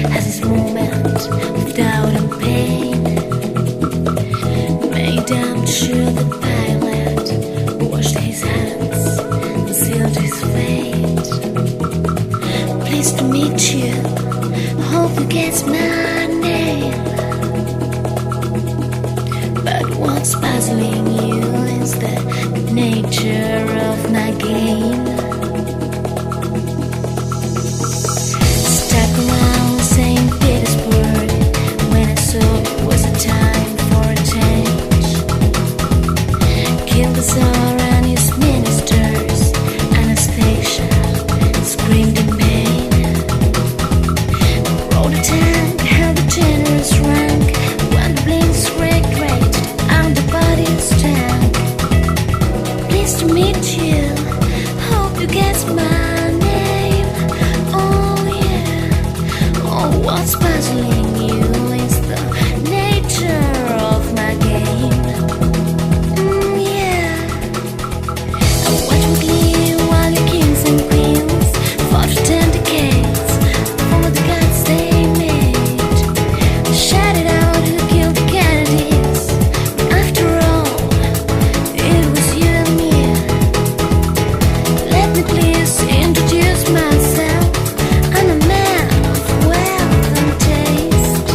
has its moment of doubt and pain. Made damn sure the pilot washed his hands and sealed his fate. Pleased to meet you, hope you guess my name. But what's puzzling you is the nature of my game. Stuck around St. Petersburg when I saw it was a time for a change. Killed the Tsar and his ministers. Anastasia screamed in pain. Rode a tank, held a generous rank. When the blinks raged out the body's tank. Pleased to meet you, hope you guess my name. Oh yeah, oh what's puzzling you is the nature of my game. Yeah, I watch with you while your kings and queens fought for 10 decades for the gods they made. Shouted out who killed the Kennedys. After all, it was you and me. Let me please introduce myself. I'm a man of wealth and taste,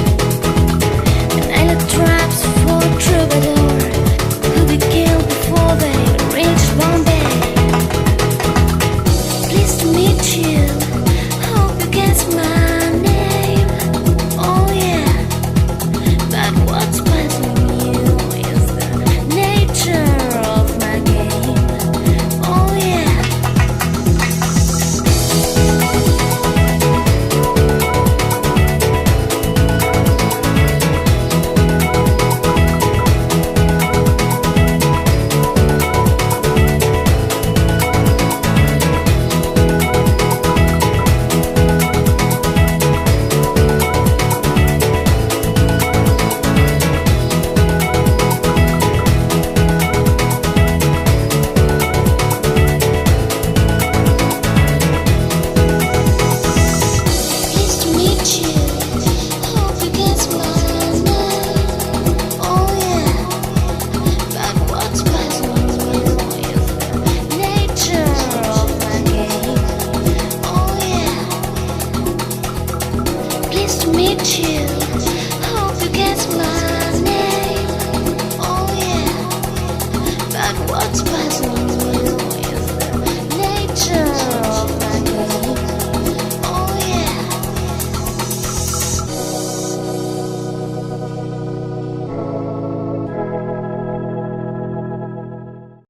and I left traps for a troubadour who be killed before they reached Bombay. Pleased to meet you, hope you guess my name. Oh yeah, but what's puzzling you is the nature of my game. Oh yeah. Pleased to meet you, hope you guess my name. Oh yeah, but what's puzzling you is the nature of my game. Oh yeah, pleased to meet you.